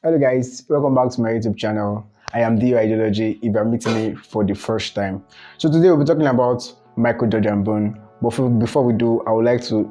Hello guys, welcome back to my YouTube channel. I am the Ideology if you're meeting me for the first time. So today we'll be talking about micro dodge and burn. But before we do, I would like to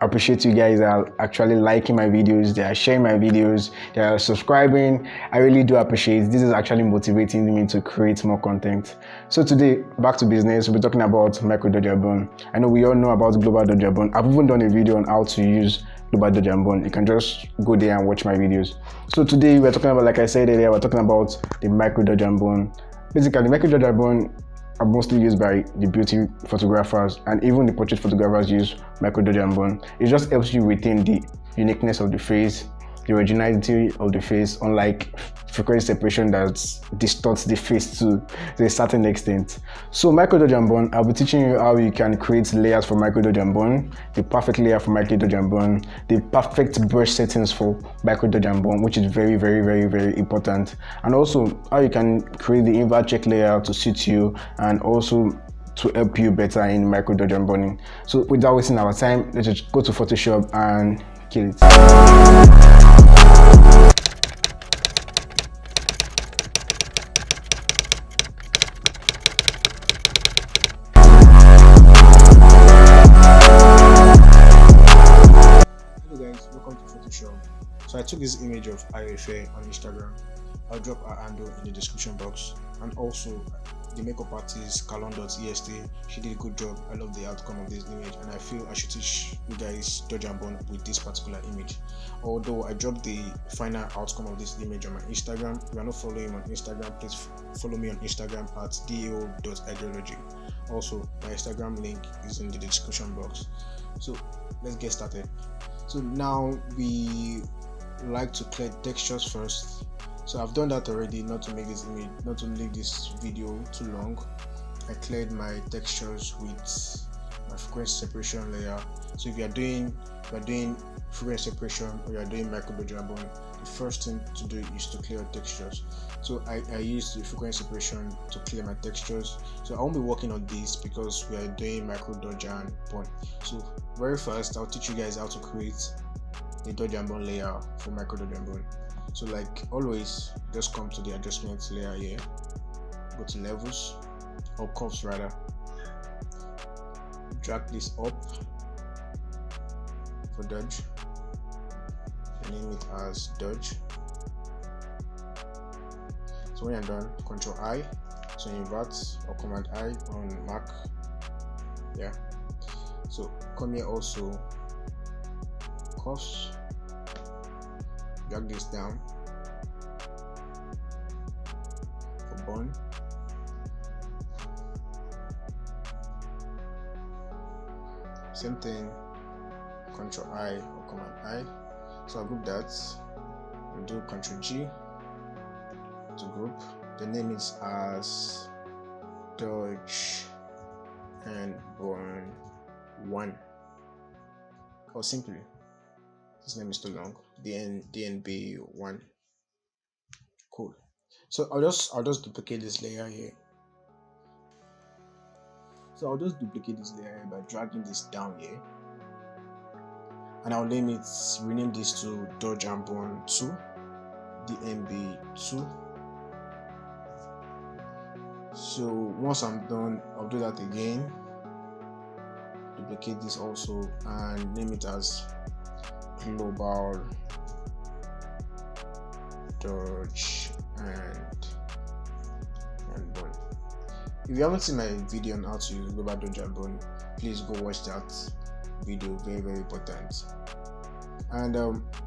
appreciate you guys that are actually liking my videos, they are sharing my videos, they are subscribing. I really do appreciate it. This is actually motivating me to create more content. So today, back to business, we'll be talking about micro dodge and burn. I know we all know about global dodge and burn. I've even done a video on how to use global dodge and burn. You can just go there and watch my videos. So today we're talking about, like I said earlier, we're talking about the micro dodge and burn. Basically, micro dodge and burn are mostly used by the beauty photographers, and even the portrait photographers use micro dodge and burn. It just helps you retain the uniqueness of the face, the originality of the face, unlike frequency separation that distorts the face to a certain extent. So micro dodge and burn, I'll be teaching you how you can create layers for micro dodge and burn, the perfect layer for micro dodge and burn, the perfect brush settings for micro dodge and burn, which is very important, and also how you can create the invert check layer to suit you and also to help you better in micro dodge and burning. So without wasting our time, let's just go to Photoshop and kill it. Hello guys, welcome to Photoshop. So I took this image of IFA on Instagram. I'll drop her handle in the description box, and also the makeup artist Kalon.est. She did a good job. I love the outcome of this image, and I feel I should teach you guys dodge and burn with this particular image. Although I dropped the final outcome of this image on my Instagram. If you are not following me on Instagram, please follow me on Instagram at dao.ideology. Also, my Instagram link is in the description box. So let's get started. So now we like to clear textures first. So I've done that already, not to make this image, not to make this video too long. I cleared my textures with my frequency separation layer. So if you're doing frequency separation or you're doing micro dodge and burn, the first thing to do is to clear textures. So I used the frequency separation to clear my textures. So I won't be working on this because we are doing micro dodge and burn. So very first, I'll teach you guys how to create the dodge and burn layer for micro dodge and burn. So like always, just come to the adjustments layer here, go to levels or curves rather, drag this up for dodge, name it as dodge. So when you're done, Control I, so invert, or Command I on Mac. Yeah. So come here also, curves, drag this down for burn. Same thing, Control I or Command I. So I'll group that. We'll do Control G to group. The name is as dodge and burn 1, or simply, this name is too long, DNB 1. Cool. So I'll just duplicate this layer here. So I'll just duplicate this layer by dragging this down here, and I'll rename this to dodge and burn 2, DNB 2. So once I'm done, I'll do that again, duplicate this also and name it as global dodge and burn. If you haven't seen my video on how to use global dodge and burn, please go watch that video, very important. And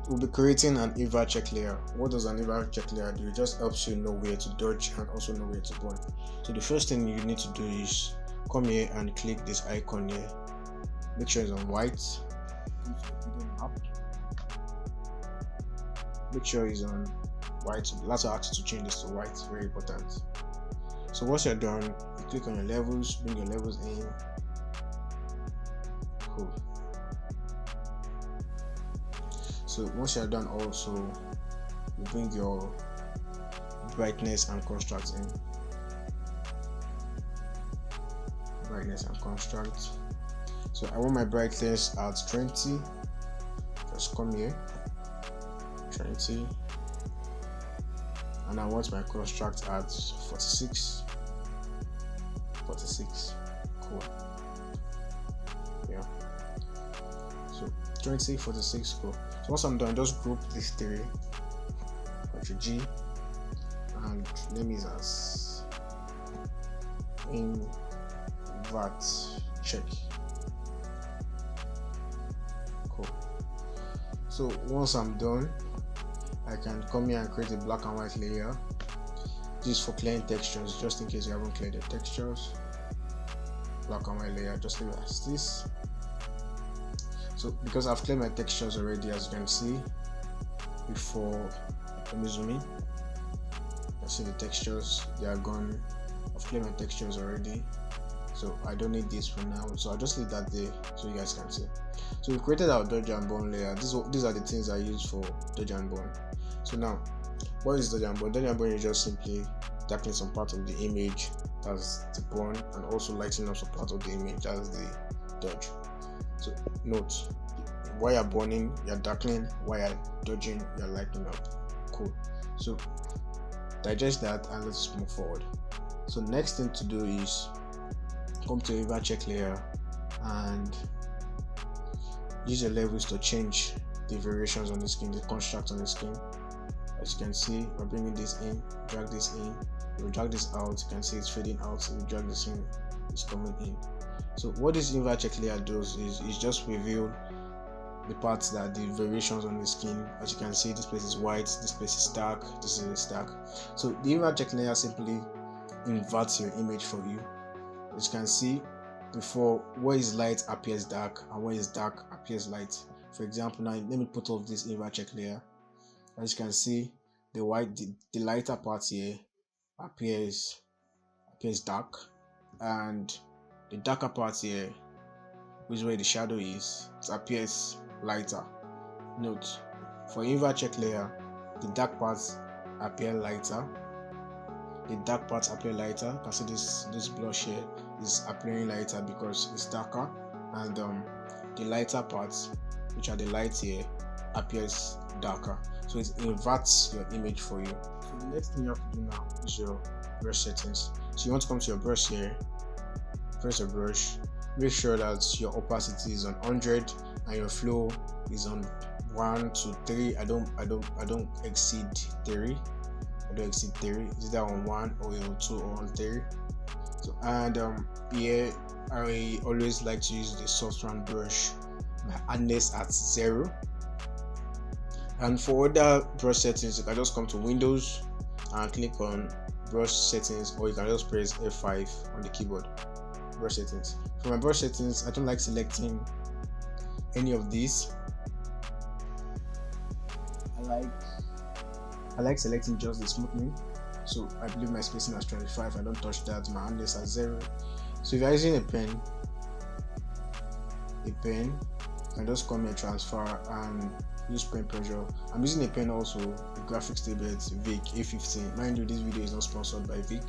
we'll be creating an invert check layer. What does an invert check layer do? It just helps you know where to dodge and also know where to burn. So the first thing you need to do is come here and click this icon here. Make sure it's on white. Make sure it's on white. So that's why I asked you to change this to white. Very important. So once you're done, you click on your levels, bring your levels in. Cool. So once you're done, also you bring your brightness and contrast in. Brightness and contrast. So I want my brightness at 20. Just come here, 20. and I want my construct at 46. Cool. Yeah. So 20, 46, cool. So once I'm done, just group these three. Ctrl G, and name it as invert check. Cool. So once I'm done, I can come here and create a black and white layer. This is for clearing textures, just in case you haven't cleared the textures. Black and white layer, just leave it as this. So because I've cleared my textures already, as you can see, before, let me zoom in. You can see the textures, they are gone. I've cleared my textures already, so I don't need this for now. So I'll just leave that there so you guys can see. So we created our dodge and bone layer. These are the things I use for dodge and bone. So now, what is dodge and bone? Dodge and bone is just simply darkening some part of the image, that's the bone, and also lightening up some part of the image, that's the dodge. So note, while you're boning, you're darkening, while you're dodging, you're lightening up. Cool. So digest that and let's move forward. So next thing to do is come to invert check layer and use your levels to change the variations on the skin, the construct on the skin. As you can see, we're bringing this in, drag this in, we'll drag this out. You can see it's fading out, so we drag this in, it's coming in. So what this invert check layer does is just reveal the parts that the variations on the skin. As you can see, this place is white, this place is dark, this is dark. So the invert check layer simply inverts your image for you. As you can see, before, where is light appears dark and where is dark appears light. For example, now let me put off this invert check layer. As you can see, the lighter part here appears dark, and the darker part here, which is where the shadow is, it appears lighter. Note, for invert check layer, the dark parts appear lighter. The dark parts appear lighter. You can see this blush here is appearing lighter because it's darker, and the lighter parts, which are the light here, appears darker. So it inverts your image for you. So the next thing you have to do now is your brush settings. So you want to come to your brush here, press your brush, make sure that your opacity is on 100 and your flow is on 1 to 3. I don't exceed 3. I don't exceed 3. It's either on 1 or on 2 or on 3. So and here I always like to use the soft round brush, my hardness at 0. And for other brush settings, you can just come to Windows and click on brush settings, or you can just press F5 on the keyboard. Brush settings. For my brush settings, I don't like selecting any of these. I like selecting just the smoothing. So I believe my spacing is 25. I don't touch that. My hardness at 0. So if you're using a pen, you can just come here, transfer, and use pen pressure. I'm using a pen also, a graphics tablet Vic A15. Mind you, this video is not sponsored by Vic.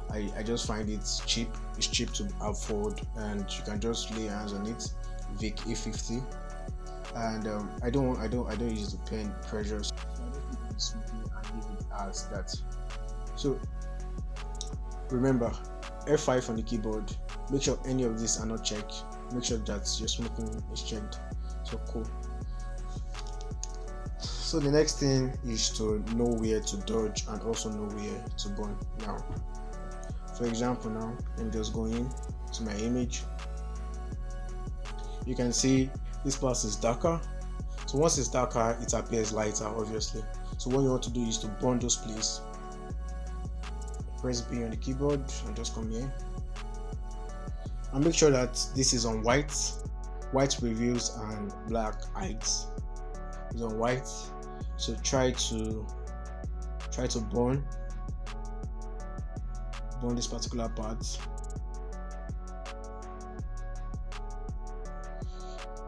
I just find it cheap. It's cheap to afford, and you can just lay hands on it. Vic A50, and I don't use the pen pressure. So I just leave it smoothly and leave it as that. So remember, F5 on the keyboard. Make sure any of these are not checked. Make sure that your smoothing is checked. So cool. So the next thing is to know where to dodge and also know where to burn. Now, for example, now let me just go in to my image. You can see this part is darker. So once it's darker, it appears lighter, obviously. So what you want to do is to burn those places. Press B on the keyboard and just come here. And make sure that this is on white. White reveals and black hides. It's on white. So try to burn this particular part.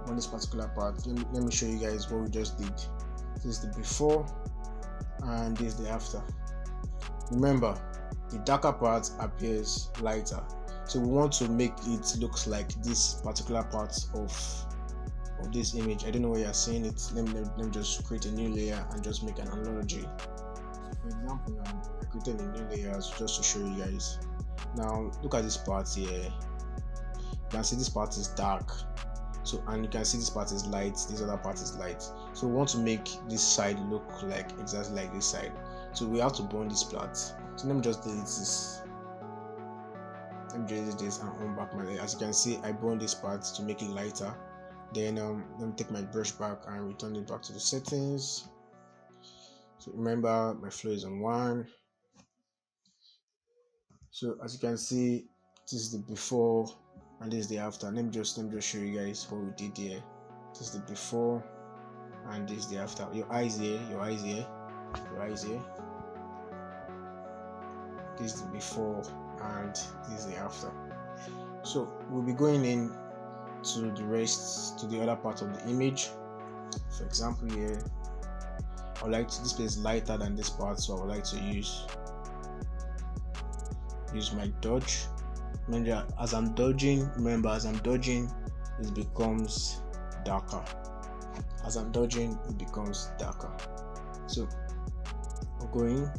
Burn this particular part. Let me show you guys what we just did. This is the before and this is the after. Remember, the darker part appears lighter. So we want to make it look like this particular part of this image. I don't know where you're seeing it. Let me just create a new layer and just make an analogy. For example, now I created a new layers just to show you guys. Now look at this part here. You can see this part is dark. So, and you can see this part is light, this other part is light. So we want to make this side look like exactly like this side. So we have to burn this part. So let me just delete this. Let me delete this and on back my layer. As you can see, I burned this part to make it lighter. Then let me take my brush back and return it back to the settings. So remember, my flow is on 1. So as you can see, this is the before and this is the after. Let me just show you guys what we did here. This is the before and this is the after. Your eyes here, your eyes here, your eyes here. This is the before and this is the after. So we'll be going in to the rest, to the other part of the image. For example, here I would like to, this place is lighter than this part, so I would like to use my dodge. Remember, as I'm dodging, it becomes darker. As I'm dodging, it becomes darker. So we're going,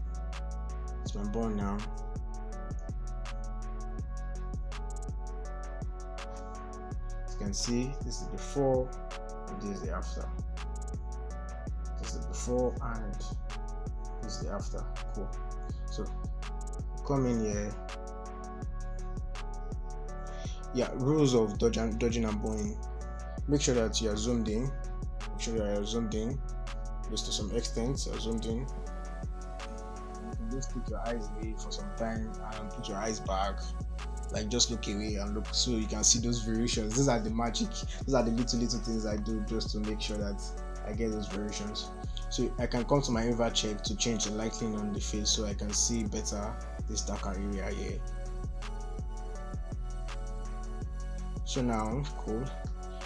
it's my burn now. As you can see, this is the before and this is the after. This is the before and this is the after. Cool. So come in here. Yeah, rules of dodging and burning. Make sure that you are zoomed in. Make sure you are zoomed in. Just to some extent, you are zoomed in. You can just put your eyes away for some time and put your eyes back. Like just look away and look, so you can see those variations. These are the magic. These are the little things I do just to make sure that I get those variations. So I can come to my invert check to change the lighting on the face so I can see better this darker area here. So now, cool.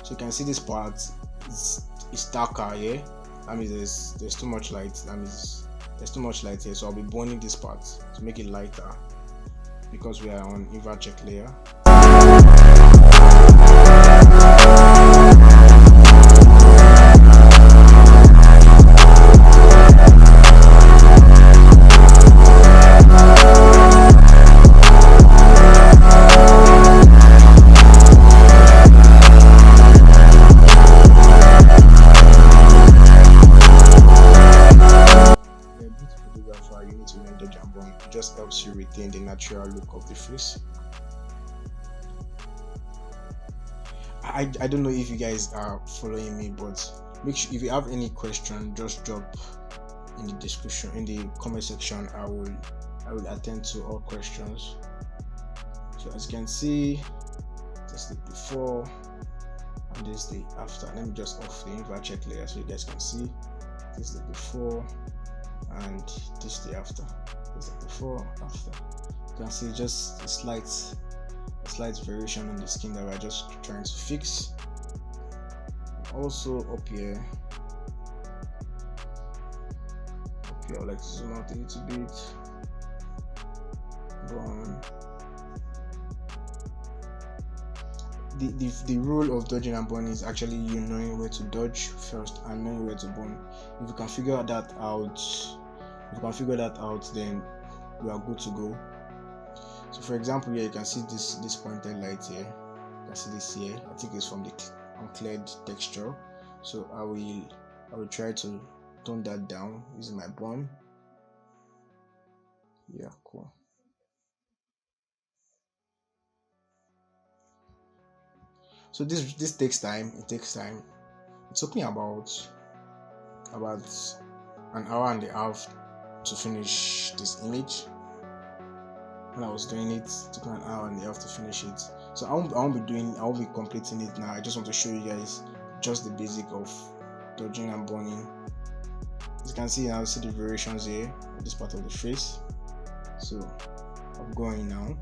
So you can see this part is darker here. That means there's too much light. That means there's too much light here. So I'll be burning this part to make it lighter because we are on invert check layer. You need to learn dodge and burn. It just helps you retain the natural look of the face. I don't know if you guys are following me, but make sure if you have any question, just drop in the description, in the comment section. I will attend to all questions. So as you can see, this is the before and this is the after. Let me just off the invert check layer so you guys can see. This is the before and this is the after. This is the before, after. You can see just a slight variation on the skin that we're just trying to fix. Also up here, I'd like to zoom out a little bit. Burn. The rule of dodging and burning is actually you knowing where to dodge first and knowing where to burn. If you can figure that out, then you are good to go. So for example, here you can see this pointed light here. You can see this here. I think it's from the uncleared texture. So I will try to tone that down using my burn. Yeah, cool. So this takes time. It takes time. It took me about an hour and a half to finish this image. When I was doing it took me an hour and a half to finish it. So I won't be completing it now. I just want to show you guys just the basic of dodging and burning. As you can see now, see the variations here, this part of the face. So I'm going now.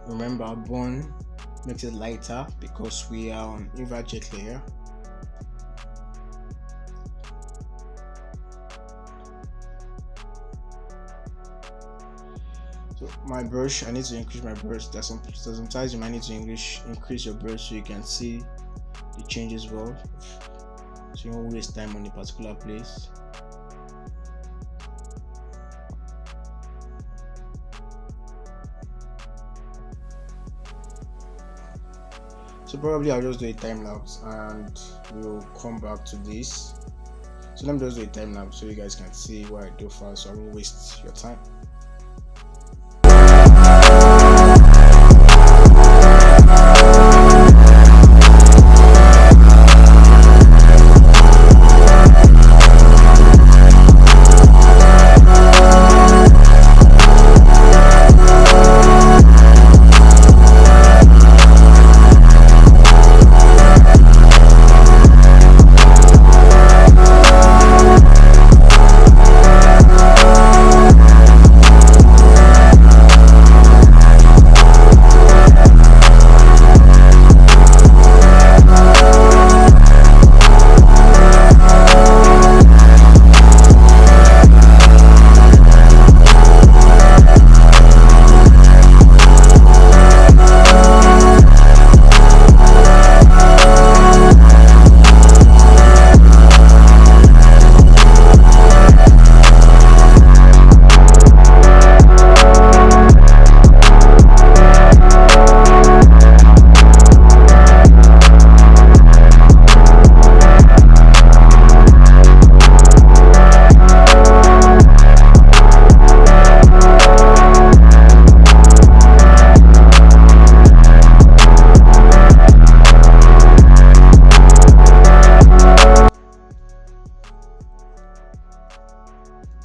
Remember, burn makes it lighter because we are on invert check layer. So my brush, I need to increase my brush. Sometimes you might need to increase your brush so you can see the changes well, so you won't waste time on a particular place. So probably I'll just do a time lapse and we'll come back to this. So let me just do a time lapse so you guys can see what I do first, so I won't waste your time.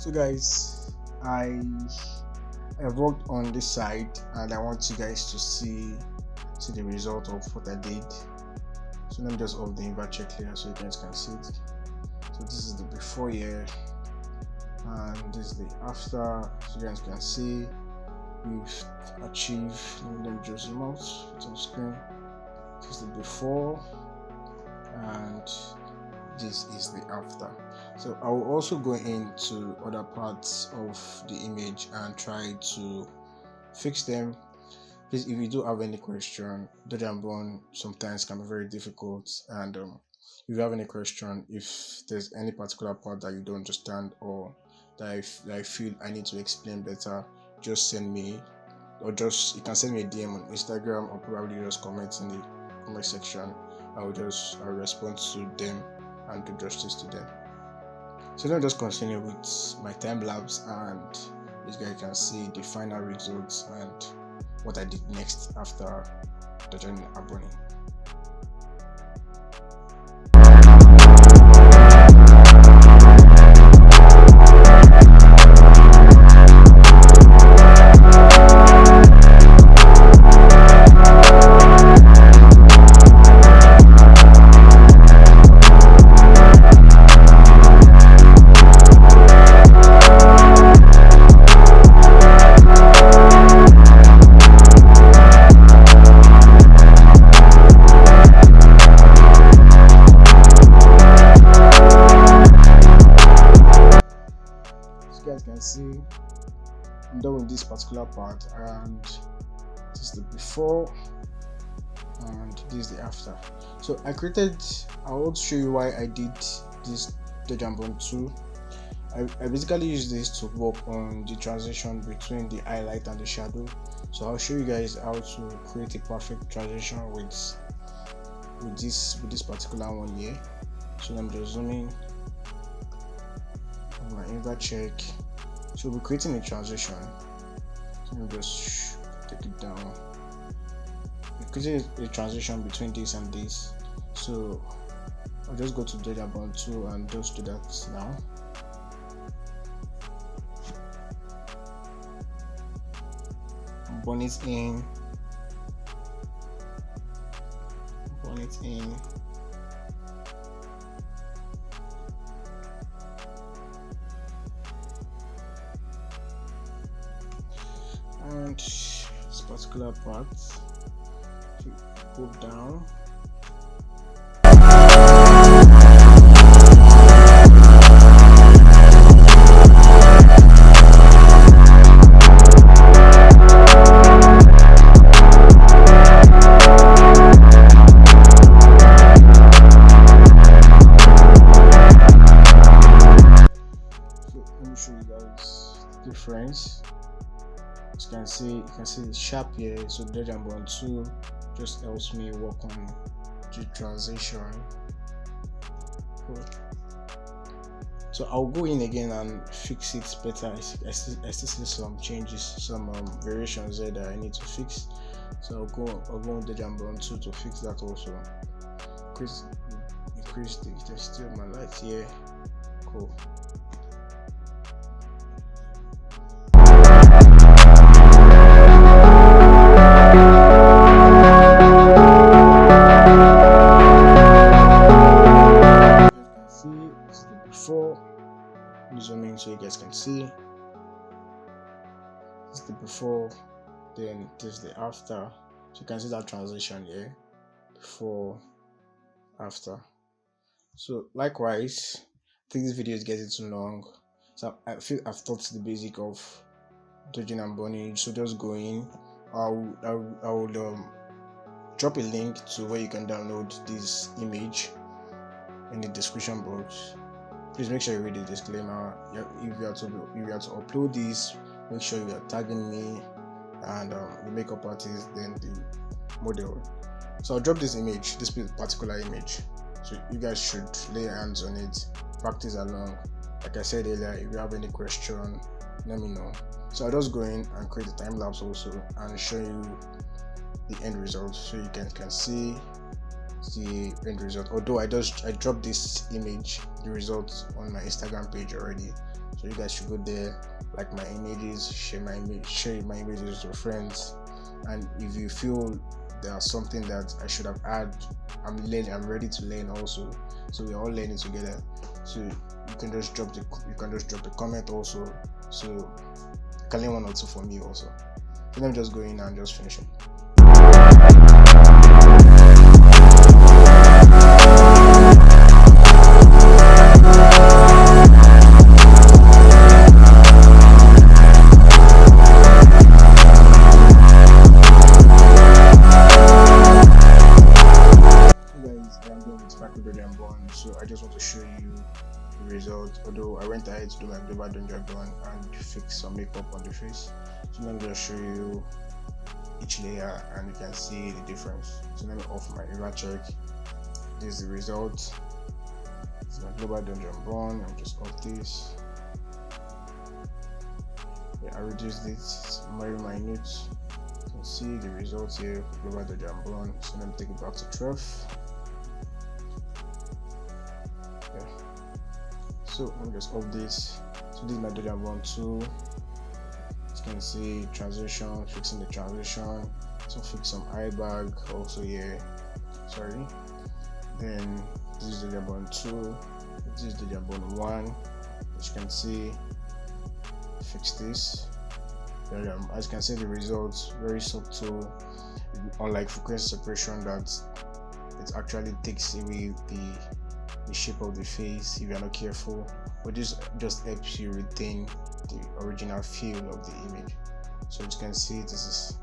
So guys, I have worked on this side and I want you guys to see the result of what I did. So let me just off the invert check here so you guys can see it. So this is the before here and this is the after, so you guys can see we've achieved. Let me just zoom out, it's on screen. This is the before and this is the after. So I will also go into other parts of the image and try to fix them. Please, if you do have any question, Dodge and Bone sometimes can be very difficult, and if you have any question, if there's any particular part that you don't understand or that I feel I need to explain better, just send me, or you can send me a DM on Instagram or probably just comment in the comment section. I'll respond to them and do justice to them. So let me just continue with my time lapse, and this guy can see the final results and what I did next after the journey abroad. See, I'm done with this particular part, and this is the before and this is the after. So I will show you why I did this Dodge and Bone 2. I basically use this to work on the transition between the highlight and the shadow. So I'll show you guys how to create a perfect transition with this particular one here. So I'm just zooming on my invert check. So we're creating a transition. So let me just take it down. We're creating a transition between this and this. So I'll just go to Dodge and Bone 2 and just do that now. Burn it in. And this particular part, go down. sharp here. So Dodge and Burn 2 just helps me work on the transition. Cool. So I'll go in again and fix it better. I still see some changes, some variations there that I need to fix. So I'll go on Dodge and Burn 2 to fix that also. Increase the intensity of my light here. Cool. Zoom in so you guys can see. This is the before, then this is the after. So you can see that transition here, before, after. So likewise, I think this video is getting too long, so I feel I've taught the basic of dodging and burning. So just go in. I will drop a link to where you can download this image in the description box. Please make sure you read the disclaimer. If you are to upload this, make sure you are tagging me and the makeup artist, then the model. So I'll drop this image, this particular image. So you guys should lay your hands on it, practice along. Like I said earlier, if you have any question, let me know. So I'll just go in and create a time lapse also and show you the end result, so you can see the end result. Although I dropped this image, the results, on my Instagram page already, so you guys should go there, like my images, share my images with your friends. And if you feel there's something that I should have added, I'm ready to learn also. So we're all learning together. So you can just drop the comment also. So you can learn one or two from me also. So let me just go in and just finish it. So I just want to show you the result, although I went ahead to do my global donja bond and fix some makeup on the face. So let me just show you each layer and you can see the difference. So let me off my invert check. This is the result. This is my global donja bond. I'm just off this. Yeah, I reduced it, it's very minute. You can see the results here for global donja bond. So let me take it back to 12. So I'm just off this. So this is my Dodge and Burn 2. You can see transition, fixing the transition. So fix some eye bag also here. Sorry. Then this is Dodge and Burn 2. This is Dodge and Burn 1. As you can see, fix this. As you can see, the results very subtle. Unlike frequency separation, that it actually takes away the shape of the face if you're not careful, but this just helps you retain the original feel of the image. So as you can see, this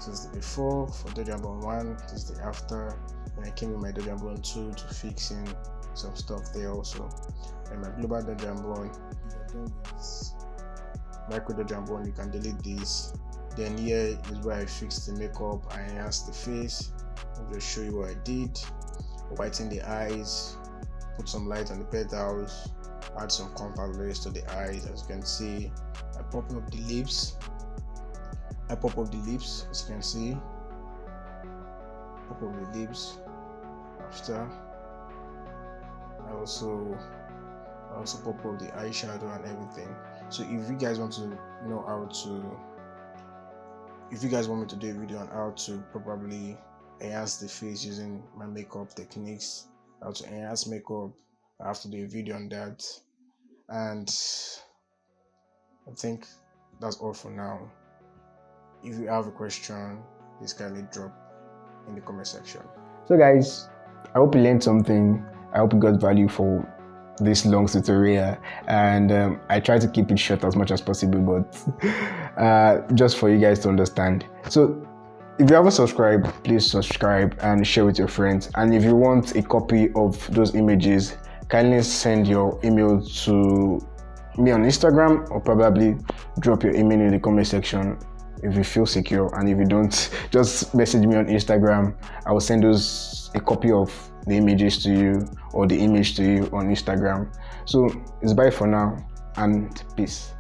is the before for Dodge and Burn 1, this is the after, and I came with my Dodge and Burn 2 to fix in some stuff there also. And my global Dodge and Burn, if you're done with micro Dodge and Burn, you can delete this. Then here is where I fixed the makeup, I enhanced the face. I'll just show you what I did. Whiten the eyes, put some light on the petals, add some contact layers to the eyes. As you can see, I pop up the lips. As you can see, pop up the lips. After, I also pop up the eyeshadow and everything. So if you guys want to know how to, if you guys want me to do a video on how to probably enhance the face using my makeup techniques, how to enhance makeup, I have to do a video on that. And I think that's all for now. If you have a question, please kindly drop in the comment section. So guys, I hope you learned something. I hope you got value for this long tutorial, and I try to keep it short as much as possible, but just for you guys to understand. So if you haven't subscribed, please subscribe and share with your friends. And if you want a copy of those images, kindly send your email to me on Instagram, or probably drop your email in the comment section. if you feel secure, and if you don't, just message me on Instagram. I will send those a copy of the images to you, or the image to you on Instagram. So it's bye for now, and peace.